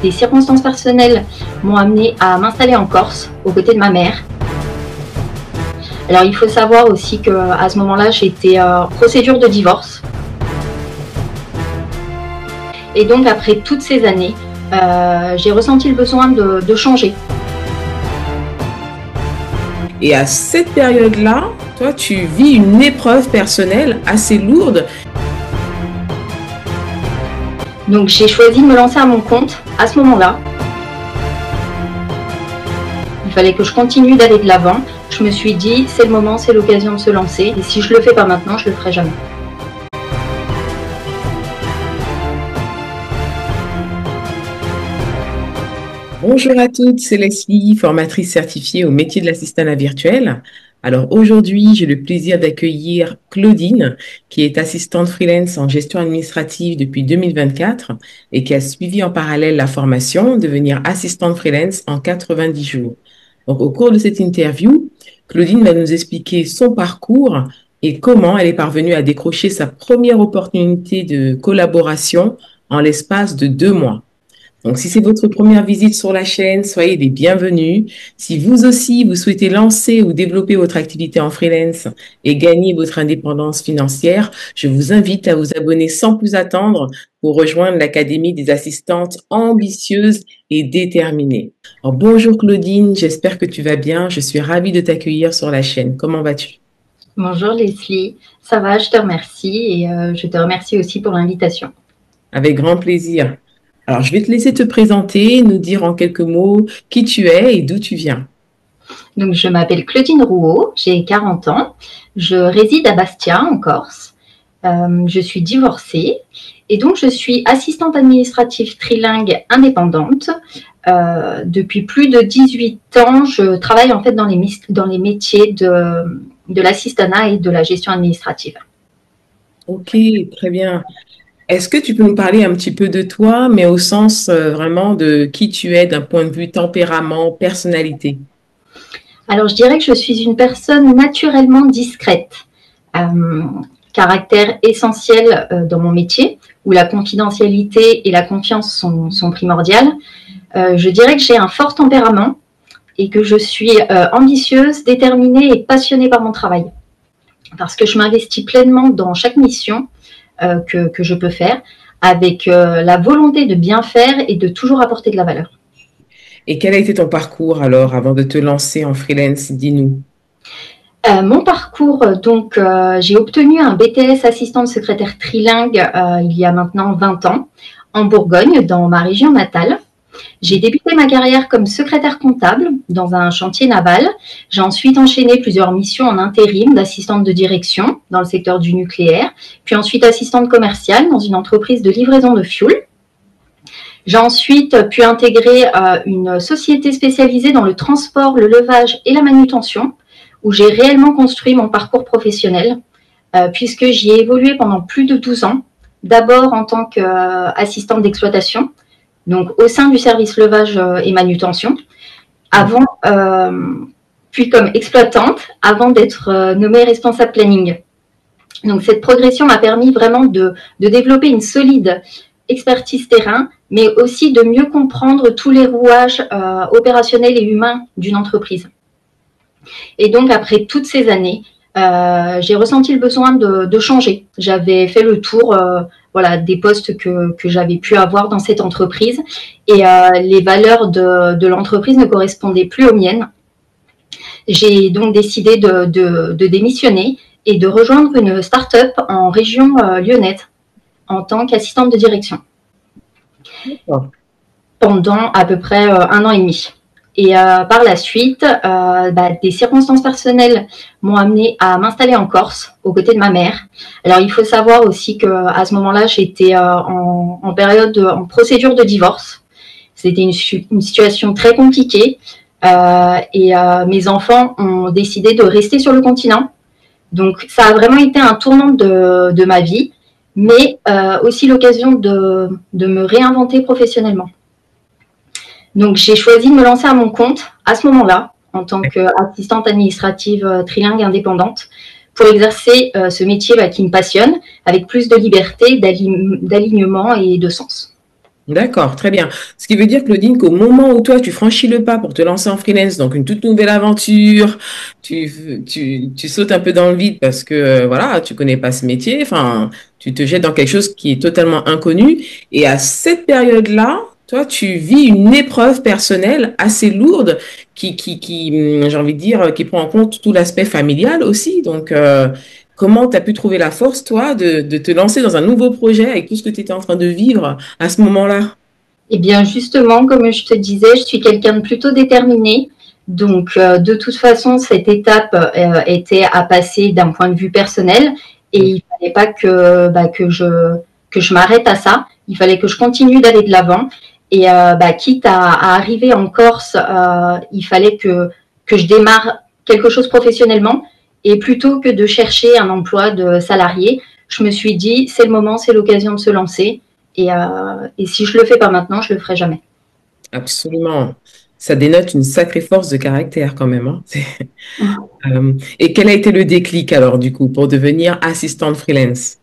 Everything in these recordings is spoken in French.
Des circonstances personnelles m'ont amené à m'installer en Corse, aux côtés de ma mère. Alors il faut savoir aussi qu'à ce moment-là, j'étais en procédure de divorce. Et donc après toutes ces années, j'ai ressenti le besoin de changer. Et à cette période-là, toi, tu vis une épreuve personnelle assez lourde. Donc j'ai choisi de me lancer à mon compte à ce moment-là. Il fallait que je continue d'aller de l'avant. Je me suis dit, c'est le moment, c'est l'occasion de se lancer. Et si je le fais pas maintenant, je le ferai jamais. Bonjour à toutes, c'est Leslie, formatrice certifiée au métier de l'assistanat virtuel. Alors aujourd'hui, j'ai le plaisir d'accueillir Claudine, qui est assistante freelance en gestion administrative depuis 2024 et qui a suivi en parallèle la formation devenir assistante freelance en 90 jours. Donc au cours de cette interview, Claudine va nous expliquer son parcours et comment elle est parvenue à décrocher sa première opportunité de collaboration en l'espace de 2 mois. Donc, si c'est votre première visite sur la chaîne, soyez les bienvenus. Si vous aussi, vous souhaitez lancer ou développer votre activité en freelance et gagner votre indépendance financière, je vous invite à vous abonner sans plus attendre pour rejoindre l'Académie des assistantes ambitieuses et déterminées. Alors, bonjour Claudine, j'espère que tu vas bien. Je suis ravie de t'accueillir sur la chaîne. Comment vas-tu? Bonjour Leslie, ça va, je te remercie et je te remercie aussi pour l'invitation. Avec grand plaisir. Alors, je vais te laisser te présenter, nous dire en quelques mots qui tu es et d'où tu viens. Donc je m'appelle Claudine Rouault, j'ai 40 ans, je réside à Bastia en Corse, je suis divorcée et donc je suis assistante administrative trilingue indépendante. Depuis plus de 18 ans, je travaille en fait dans les métiers de l'assistanat et de la gestion administrative. Ok, très bien. Est-ce que tu peux nous parler un petit peu de toi, mais au sens vraiment de qui tu es d'un point de vue tempérament, personnalité? Alors je dirais que je suis une personne naturellement discrète, caractère essentiel dans mon métier, où la confidentialité et la confiance sont primordiales. Je dirais que j'ai un fort tempérament et que je suis ambitieuse, déterminée et passionnée par mon travail. Parce que je m'investis pleinement dans chaque mission que je peux faire, avec la volonté de bien faire et de toujours apporter de la valeur. Et quel a été ton parcours alors avant de te lancer en freelance? Dis-nous. Mon parcours, donc j'ai obtenu un BTS assistante secrétaire trilingue il y a maintenant 20 ans en Bourgogne, dans ma région natale. J'ai débuté ma carrière comme secrétaire comptable dans un chantier naval. J'ai ensuite enchaîné plusieurs missions en intérim d'assistante de direction dans le secteur du nucléaire, puis ensuite assistante commerciale dans une entreprise de livraison de fioul. J'ai ensuite pu intégrer une société spécialisée dans le transport, le levage et la manutention, où j'ai réellement construit mon parcours professionnel, puisque j'y ai évolué pendant plus de 12 ans, d'abord en tant qu'assistante d'exploitation, donc au sein du service levage et manutention, puis comme exploitante, avant d'être nommée responsable planning. Donc cette progression m'a permis vraiment de développer une solide expertise terrain, mais aussi de mieux comprendre tous les rouages opérationnels et humains d'une entreprise. Et donc après toutes ces années, j'ai ressenti le besoin de changer. J'avais fait le tour des postes que j'avais pu avoir dans cette entreprise et les valeurs de l'entreprise ne correspondaient plus aux miennes. J'ai donc décidé de démissionner et de rejoindre une start-up en région lyonnaise en tant qu'assistante de direction pendant à peu près 1 an et demi. Et par la suite, des circonstances personnelles m'ont amené à m'installer en Corse, aux côtés de ma mère. Alors, il faut savoir aussi qu'à ce moment-là, j'étais en procédure de divorce. C'était une situation très compliquée et mes enfants ont décidé de rester sur le continent. Donc, ça a vraiment été un tournant de ma vie, mais aussi l'occasion de me réinventer professionnellement. Donc, j'ai choisi de me lancer à mon compte à ce moment-là, en tant qu'assistante administrative trilingue indépendante, pour exercer ce métier qui me passionne, avec plus de liberté, d'alignement et de sens. D'accord, très bien. Ce qui veut dire, Claudine, qu'au moment où toi, tu franchis le pas pour te lancer en freelance, donc une toute nouvelle aventure, tu sautes un peu dans le vide parce que, voilà, tu connais pas ce métier, enfin, tu te jettes dans quelque chose qui est totalement inconnu. Et à cette période-là, toi, tu vis une épreuve personnelle assez lourde j'ai envie de dire, qui prend en compte tout l'aspect familial aussi. Donc, comment tu as pu trouver la force, toi, de te lancer dans un nouveau projet avec tout ce que tu étais en train de vivre à ce moment-là? Eh bien, justement, comme je te disais, je suis quelqu'un de plutôt déterminé. Donc, de toute façon, cette étape était à passer d'un point de vue personnel et il ne fallait pas que je m'arrête à ça. Il fallait que je continue d'aller de l'avant. Et quitte à arriver en Corse, il fallait que je démarre quelque chose professionnellement. Et plutôt que de chercher un emploi de salarié, je me suis dit, c'est le moment, c'est l'occasion de se lancer. Et si je le fais pas maintenant, je le ferai jamais. Absolument. Ça dénote une sacrée force de caractère quand même, hein. Et quel a été le déclic alors, du coup, pour devenir assistante freelance?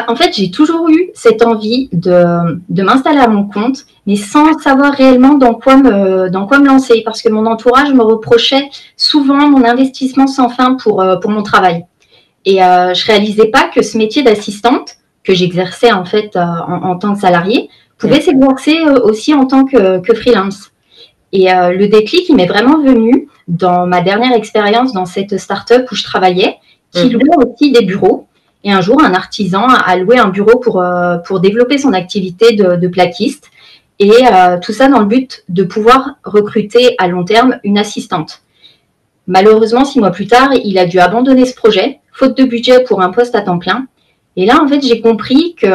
En fait, j'ai toujours eu cette envie de m'installer à mon compte, mais sans savoir réellement dans quoi me lancer, parce que mon entourage me reprochait souvent mon investissement sans fin pour mon travail. Et je réalisais pas que ce métier d'assistante, que j'exerçais en fait en tant que salarié, pouvait s'exercer aussi en tant que freelance. Et le déclic, il m'est vraiment venu dans ma dernière expérience dans cette start-up où je travaillais, qui louait aussi des bureaux. Et un jour, un artisan a loué un bureau pour développer son activité de plaquiste. Et tout ça dans le but de pouvoir recruter à long terme une assistante. Malheureusement, 6 mois plus tard, il a dû abandonner ce projet, faute de budget pour un poste à temps plein. Et là, en fait, j'ai compris que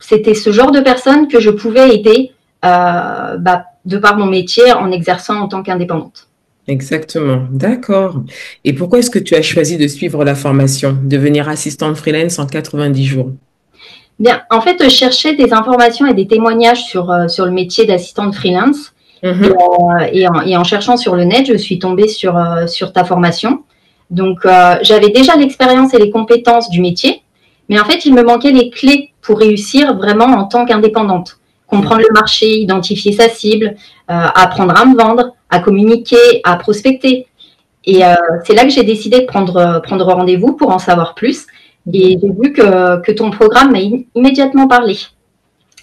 c'était ce genre de personne que je pouvais aider de par mon métier en exerçant en tant qu'indépendante. Exactement, d'accord. Et pourquoi est-ce que tu as choisi de suivre la formation, devenir assistante freelance en 90 jours? Bien, en fait, je cherchais des informations et des témoignages sur le métier d'assistante freelance. Mhm. Et en cherchant sur le net, je suis tombée sur ta formation. Donc, j'avais déjà l'expérience et les compétences du métier, mais en fait, il me manquait les clés pour réussir vraiment en tant qu'indépendante. Comprendre le marché, identifier sa cible, apprendre à me vendre, à communiquer, à prospecter. Et c'est là que j'ai décidé de prendre rendez-vous pour en savoir plus. Et j'ai vu que ton programme m'a immédiatement parlé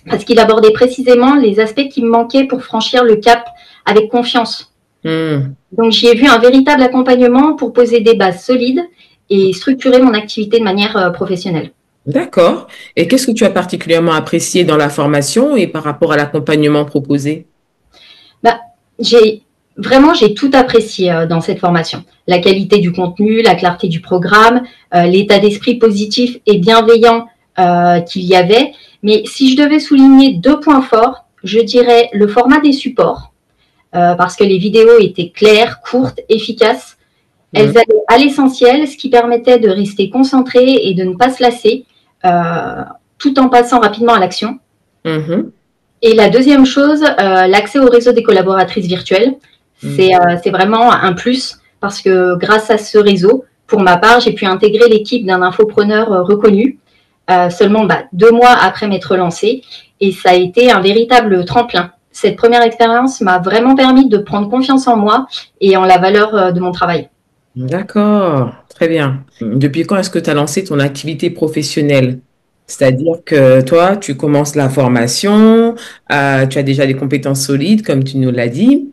parce qu'il abordait précisément les aspects qui me manquaient pour franchir le cap avec confiance. Hmm. Donc, j'y ai vu un véritable accompagnement pour poser des bases solides et structurer mon activité de manière professionnelle. D'accord. Et qu'est-ce que tu as particulièrement apprécié dans la formation et par rapport à l'accompagnement proposé? Bah, j'ai j'ai tout apprécié dans cette formation. La qualité du contenu, la clarté du programme, l'état d'esprit positif et bienveillant qu'il y avait. Mais si je devais souligner 2 points forts, je dirais le format des supports, parce que les vidéos étaient claires, courtes, efficaces. Elles Hmm. allaient à l'essentiel, ce qui permettait de rester concentré et de ne pas se lasser, tout en passant rapidement à l'action. Mhm. Et la deuxième chose, l'accès au réseau des collaboratrices virtuelles, Hmm. c'est vraiment un plus parce que grâce à ce réseau, pour ma part, j'ai pu intégrer l'équipe d'un infopreneur reconnu seulement 2 mois après m'être lancée et ça a été un véritable tremplin. Cette première expérience m'a vraiment permis de prendre confiance en moi et en la valeur de mon travail. D'accord, très bien. Depuis quand est-ce que tu as lancé ton activité professionnelle? C'est-à-dire que toi, tu commences la formation, tu as déjà des compétences solides, comme tu nous l'as dit.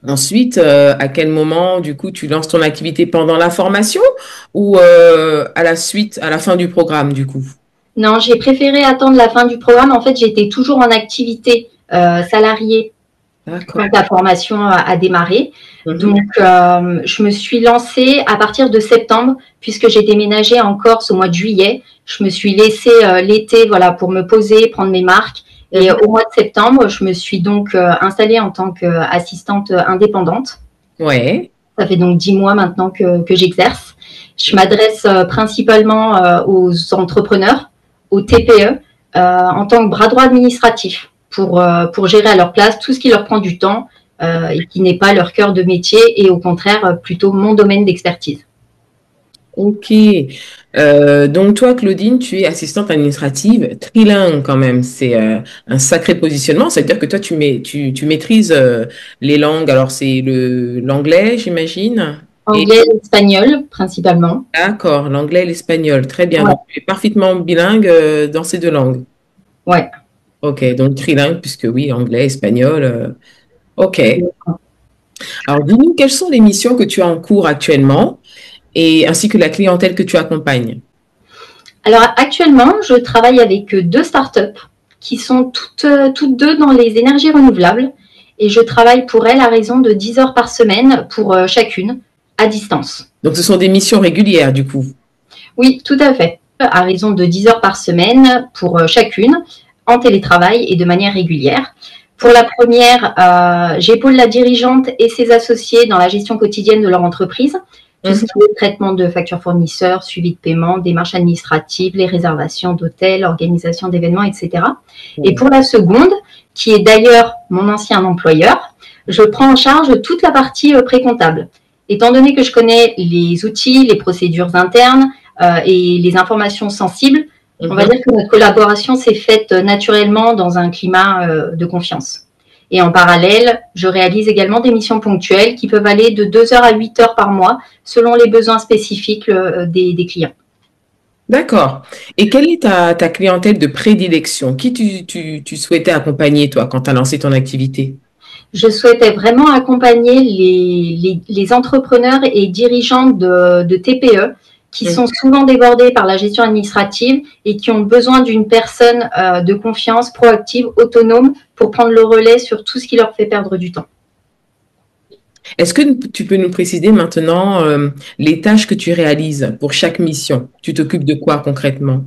Ensuite, à quel moment, du coup, tu lances ton activité pendant la formation ou à la suite, à la fin du programme, du coup? Non, j'ai préféré attendre la fin du programme. En fait, j'étais toujours en activité salariée quand D'accord. la formation a démarré. Mhm. Donc, je me suis lancée à partir de septembre, puisque j'ai déménagé en Corse au mois de juillet. Je me suis laissée l'été voilà, pour me poser, prendre mes marques. Et Mhm. au mois de septembre, je me suis donc installée en tant qu'assistante indépendante. Ouais. Ça fait donc 10 mois maintenant que j'exerce. Je m'adresse principalement aux entrepreneurs, aux TPE, en tant que bras droit administratif pour gérer à leur place tout ce qui leur prend du temps et qui n'est pas leur cœur de métier et au contraire plutôt mon domaine d'expertise. Ok. Donc toi, Claudine, tu es assistante administrative trilingue quand même. C'est un sacré positionnement. C'est-à-dire que toi, tu maîtrises les langues. Alors c'est l'anglais, j'imagine. Et Anglais et espagnol principalement. d'accord, l'anglais et l'espagnol. Très bien. Ouais, Donc tu es parfaitement bilingue dans ces deux langues. ouais. Ok, donc trilingue, puisque oui, anglais, espagnol. Ok. Alors dis-nous, quelles sont les missions que tu as en cours actuellement et ainsi que la clientèle que tu accompagnes? Alors actuellement, je travaille avec deux startups qui sont toutes deux dans les énergies renouvelables et je travaille pour elles à raison de 10 heures par semaine pour chacune à distance. Donc ce sont des missions régulières du coup. Oui, tout à fait. À raison de 10 heures par semaine pour chacune en télétravail et de manière régulière. Pour la première, j'épaule la dirigeante et ses associés dans la gestion quotidienne de leur entreprise. Tout ce qui est traitement de factures fournisseurs, suivi de paiement, démarches administratives, les réservations d'hôtels, organisation d'événements, etc. Et pour la seconde, qui est d'ailleurs mon ancien employeur, je prends en charge toute la partie pré-comptable. Étant donné que je connais les outils, les procédures internes et les informations sensibles, on va dire que notre collaboration s'est faite naturellement dans un climat de confiance. Et en parallèle, je réalise également des missions ponctuelles qui peuvent aller de 2 heures à 8 heures par mois selon les besoins spécifiques des clients. D'accord. Et quelle est ta clientèle de prédilection? Qui tu souhaitais accompagner, toi, quand tu as lancé ton activité? Je souhaitais vraiment accompagner les entrepreneurs et dirigeants de TPE qui sont souvent débordés par la gestion administrative et qui ont besoin d'une personne de confiance, proactive, autonome pour prendre le relais sur tout ce qui leur fait perdre du temps. Est-ce que tu peux nous préciser maintenant les tâches que tu réalises pour chaque mission? Tu t'occupes de quoi concrètement?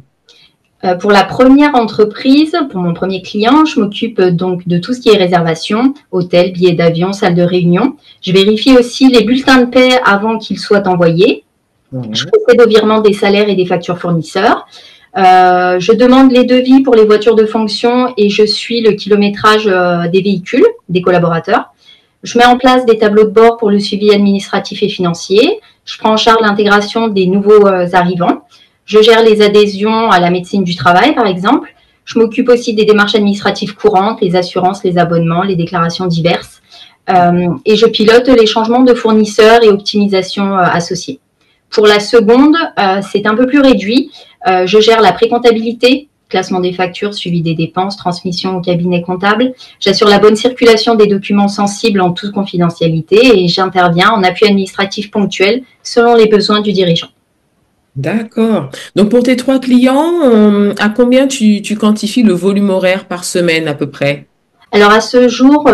Pour la première entreprise, pour mon premier client, je m'occupe donc de tout ce qui est réservation, hôtel, billets d'avion, salle de réunion. Je vérifie aussi les bulletins de paie avant qu'ils soient envoyés. Je procède au virement des salaires et des factures fournisseurs. Je demande les devis pour les voitures de fonction et je suis le kilométrage des véhicules, des collaborateurs. Je mets en place des tableaux de bord pour le suivi administratif et financier. Je prends en charge l'intégration des nouveaux arrivants. Je gère les adhésions à la médecine du travail, par exemple. Je m'occupe aussi des démarches administratives courantes, les assurances, les abonnements, les déclarations diverses. Et je pilote les changements de fournisseurs et optimisation associée. Pour la seconde, c'est un peu plus réduit. Je gère la précomptabilité, classement des factures, suivi des dépenses, transmission au cabinet comptable. J'assure la bonne circulation des documents sensibles en toute confidentialité et j'interviens en appui administratif ponctuel selon les besoins du dirigeant. D'accord. Donc pour tes trois clients, à combien tu quantifies le volume horaire par semaine à peu près? Alors à ce jour,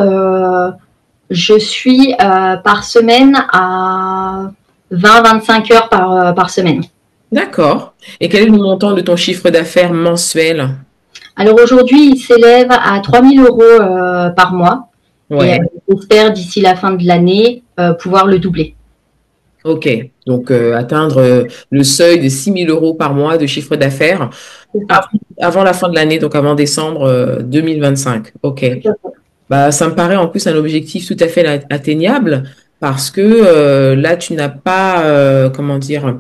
je suis par semaine à 20-25 heures par semaine. D'accord. Et quel est le montant de ton chiffre d'affaires mensuel? Alors aujourd'hui, il s'élève à 3 000 euros par mois et Ouais. j'espère d'ici la fin de l'année pouvoir le doubler. Ok. Donc atteindre le seuil de 6 000 € par mois de chiffre d'affaires C'est ça. avant la fin de l'année, donc avant décembre 2025. Ok. Tout à fait. Bah, ça me paraît en plus un objectif tout à fait atteignable parce que là, tu n'as pas, comment dire,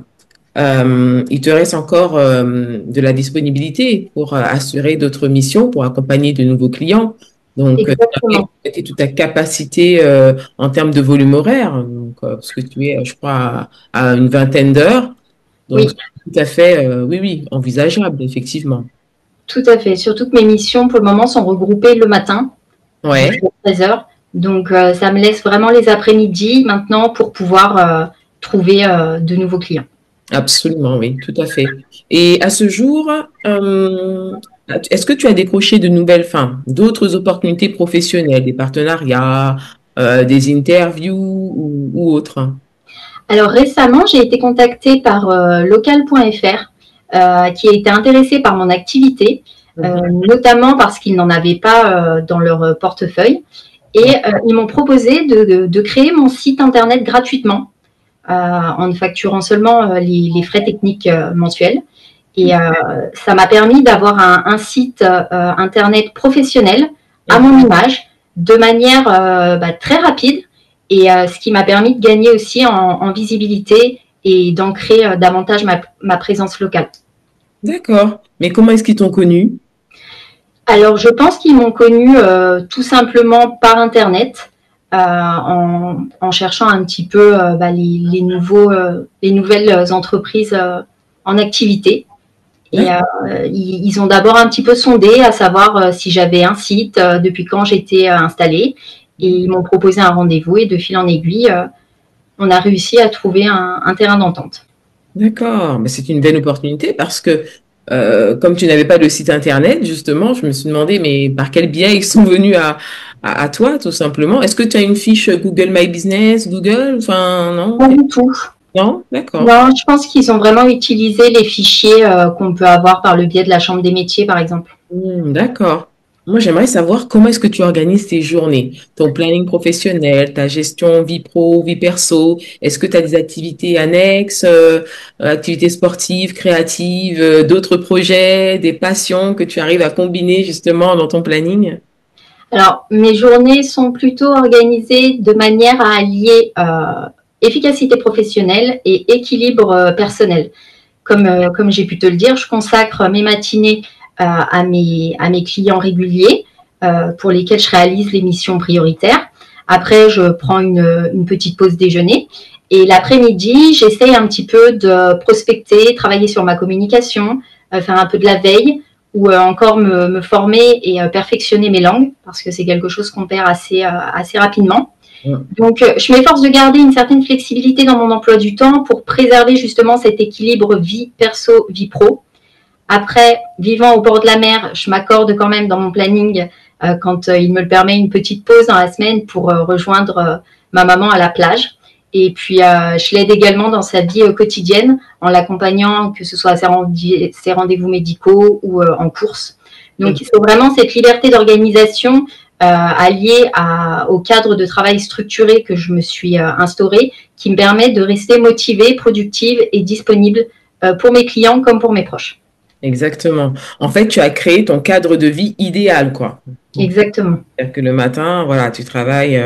il te reste encore de la disponibilité pour assurer d'autres missions, pour accompagner de nouveaux clients. Donc, tu as Exactement. exploité toute ta capacité en termes de volume horaire, donc, parce que tu es, je crois, à une vingtaine d'heures. Donc, Oui, c'est tout à fait, oui, oui, envisageable, effectivement. tout à fait. Surtout que mes missions pour le moment sont regroupées le matin Ouais. jusqu'à 13 heures. Donc ça me laisse vraiment les après-midi maintenant pour pouvoir trouver de nouveaux clients. Absolument, oui, tout à fait. Et à ce jour, est-ce que tu as décroché de nouvelles, enfin, d'autres opportunités professionnelles, des partenariats, des interviews ou autres? Alors récemment, j'ai été contactée par local.fr qui a été intéressé par mon activité, notamment parce qu'ils n'en avaient pas dans leur portefeuille. Et ils m'ont proposé de créer mon site internet gratuitement en ne facturant seulement les frais techniques mensuels. Et ça m'a permis d'avoir un site internet professionnel à mon image de manière très rapide et ce qui m'a permis de gagner aussi en visibilité et d'ancrer davantage ma présence locale. D'accord. Mais comment est-ce qu'ils t'ont connu? Alors, je pense qu'ils m'ont connue tout simplement par Internet, en cherchant un petit peu les nouvelles entreprises en activité. Et ils ont d'abord un petit peu sondé, à savoir si j'avais un site, depuis quand j'étais installée. Et ils m'ont proposé un rendez-vous et de fil en aiguille, on a réussi à trouver un terrain d'entente. D'accord, mais c'est une belle opportunité parce que comme tu n'avais pas de site internet, justement, je me suis demandé, mais par quel biais ils sont venus à toi, tout simplement. Est-ce que tu as une fiche Google My Business, Google? Enfin, non? Pas du tout. Non? D'accord. Non, je pense qu'ils ont vraiment utilisé les fichiers qu'on peut avoir par le biais de la Chambre des métiers, par exemple. D'accord. Moi, j'aimerais savoir comment est-ce que tu organises tes journées, ton planning professionnel, ta gestion vie pro, vie perso. Est-ce que tu as des activités annexes, activités sportives, créatives, d'autres projets, des passions que tu arrives à combiner justement dans ton planning? Alors, mes journées sont plutôt organisées de manière à allier efficacité professionnelle et équilibre personnel. Comme j'ai pu te le dire, je consacre mes matinées à mes clients réguliers pour lesquels je réalise les missions prioritaires. Après, je prends une petite pause déjeuner. Et l'après-midi, j'essaye un petit peu de prospecter, travailler sur ma communication, faire un peu de la veille ou encore me former et perfectionner mes langues parce que c'est quelque chose qu'on perd assez rapidement. Donc, je m'efforce de garder une certaine flexibilité dans mon emploi du temps pour préserver justement cet équilibre vie perso, vie pro. Après, vivant au bord de la mer, je m'accorde quand même dans mon planning, quand il me le permet, une petite pause dans la semaine pour rejoindre ma maman à la plage. Et puis, je l'aide également dans sa vie quotidienne en l'accompagnant, que ce soit à ses rendez-vous médicaux ou en course. Donc, c'est vraiment cette liberté d'organisation alliée au cadre de travail structuré que je me suis instauré qui me permet de rester motivée, productive et disponible pour mes clients comme pour mes proches. Exactement. En fait, tu as créé ton cadre de vie idéal, quoi. Exactement. C'est-à-dire que le matin, voilà, tu travailles,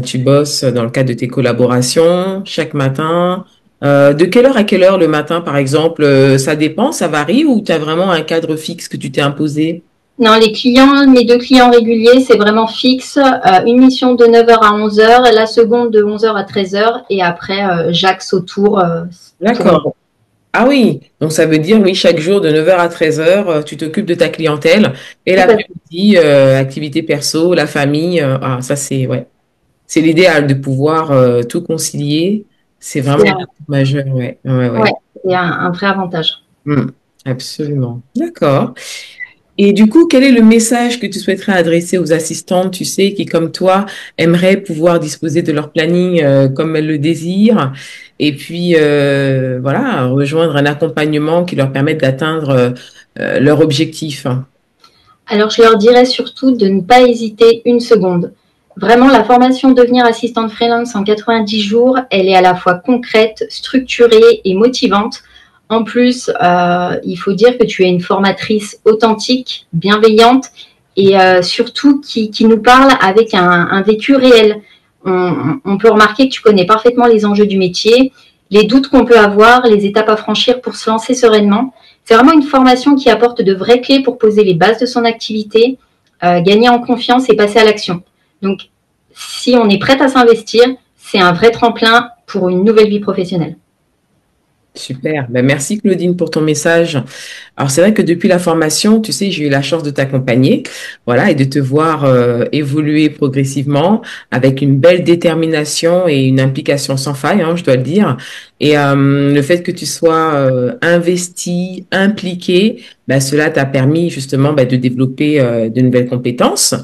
tu bosses dans le cadre de tes collaborations chaque matin. De quelle heure à quelle heure le matin, par exemple, ça dépend, ça varie ou tu as vraiment un cadre fixe que tu t'es imposé? Non, mes deux clients réguliers, c'est vraiment fixe. Une mission de 9 heures à 11 heures, la seconde de 11 heures à 13 heures, et après, j'axe autour. D'accord. Ah oui, donc ça veut dire, oui, chaque jour de 9 heures à 13 heures, tu t'occupes de ta clientèle et Tout à fait. l'après-midi, activité perso, la famille, ça c'est ouais, c'est l'idéal de pouvoir tout concilier. C'est vraiment C'est un atout majeur, ouais, ouais, ouais, ouais. c'est un vrai avantage. Hmm, absolument. D'accord. Et du coup, quel est le message que tu souhaiterais adresser aux assistantes, tu sais, qui, comme toi, aimeraient pouvoir disposer de leur planning comme elles le désirent, et puis voilà, rejoindre un accompagnement qui leur permette d'atteindre leur objectif. Alors, je leur dirais surtout de ne pas hésiter une seconde. Vraiment, la formation devenir assistante freelance en 90 jours, elle est à la fois concrète, structurée et motivante. En plus, il faut dire que tu es une formatrice authentique, bienveillante et surtout qui nous parle avec un vécu réel. On peut remarquer que tu connais parfaitement les enjeux du métier, les doutes qu'on peut avoir, les étapes à franchir pour se lancer sereinement. C'est vraiment une formation qui apporte de vraies clés pour poser les bases de son activité, gagner en confiance et passer à l'action. Donc, si on est prête à s'investir, c'est un vrai tremplin pour une nouvelle vie professionnelle. Super. Ben, merci Claudine pour ton message. Alors c'est vrai que depuis la formation, tu sais, j'ai eu la chance de t'accompagner, voilà, et de te voir évoluer progressivement avec une belle détermination et une implication sans faille, hein, je dois le dire. Et le fait que tu sois investi, impliqué, ben, cela t'a permis justement ben, de développer de nouvelles compétences.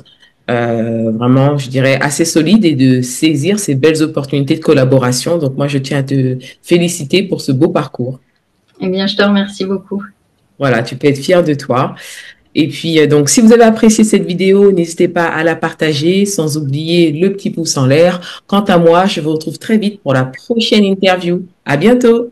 Vraiment, je dirais, assez solide et de saisir ces belles opportunités de collaboration. Donc, moi, je tiens à te féliciter pour ce beau parcours. Eh bien, je te remercie beaucoup. Voilà, tu peux être fier de toi. Et puis, donc, si vous avez apprécié cette vidéo, n'hésitez pas à la partager, sans oublier le petit pouce en l'air. Quant à moi, je vous retrouve très vite pour la prochaine interview. À bientôt!